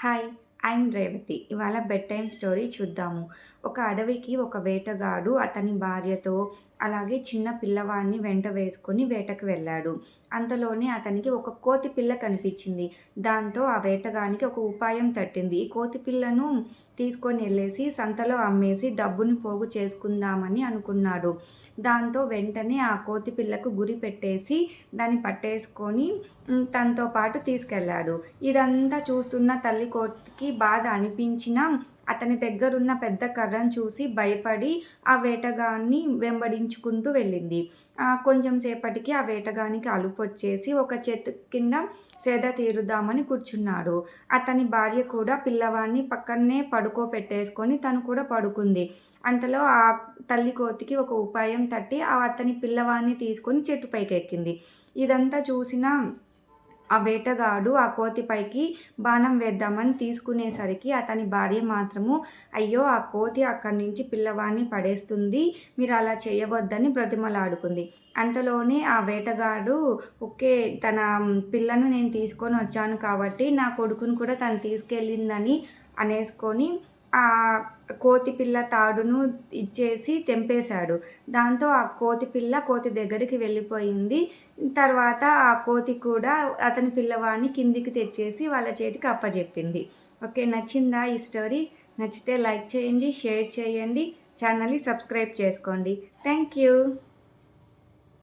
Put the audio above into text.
Hi! I'm Revathi. ఇవాళ bed time story చూద్దాము. ఒక అడవికి ఒక వేటగాడు అతని భార్యతో, అలాగే చిన్న పిల్లవాడిని వెంట వేసుకొని వేటకు వెళ్ళాడు. అంతలోనే అతనికి ఒక కోతి పిల్ల కనిపించింది. దాంతో ఆ వేటగానికి ఒక ఉపాయం తట్టింది. ఈ కోతి పిల్లను తీసుకొని ఎళ్ళేసి సంతలో అమ్మేసి డబ్బుని పోగు చేసుకుందామని అనుకున్నాడు. దాంతో వెంటనే ఆ కోతి పిల్లకు గురి పెట్టేసి దాన్ని పట్టేసుకొని తనతో పాటు తీసుకెళ్ళాడు. ఇదంతా చూస్తున్న తల్లి కోతికి బాధ అనిపించినా, అతని దగ్గరున్న పెద్ద కర్రను చూసి భయపడి ఆ వేటగాన్ని వెంబడించుకుంటూ వెళ్ళింది. కొంచెం సేపటికి ఆ వేటగానికి అలుపొచ్చేసి ఒక చెట్టు కింద సేద తీరుద్దామని కూర్చున్నాడు. అతని భార్య కూడా పిల్లవాడిని పక్కనే పడుకోబెట్టేసుకొని తను కూడా పడుకుంది. అంతలో ఆ తల్లి కోతికి ఒక ఉపాయం తట్టి అతని పిల్లవాడిని తీసుకొని చెట్టు పైకెక్కింది. ఇదంతా చూసిన ఆ వేటగాడు ఆ కోతిపైకి బాణం వేద్దామని తీసుకునేసరికి అతని భార్య మాత్రము, "అయ్యో! ఆ కోతి అక్కడి నుంచి పిల్లవాడిని పడేస్తుంది. మీరు అలా చేయవద్దని" బ్రతిమలాడుకుంది. అంతలోనే ఆ వేటగాడు, "ఓకే. తన పిల్లను నేను తీసుకొనొచ్చాను కాబట్టి నా కొడుకుని కూడా తను తీసుకెళ్ళిందని" అనేసుకొని ఆ కోతి పిల్ల తాడును ఇచ్చేసి తెంపేశాడు. దాంతో ఆ కోతి పిల్ల కోతి దగ్గరికి వెళ్ళిపోయింది. తర్వాత ఆ కోతి కూడా అతని పిల్లవాడిని కిందికి తెచ్చేసి వాళ్ళ చేతికి అప్పజెప్పింది. ఓకే. నచ్చిందా ఈ స్టోరీ? నచ్చితే లైక్ చేయండి, షేర్ చేయండి, ఛానల్‌ని సబ్స్క్రైబ్ చేసుకోండి. Thank you.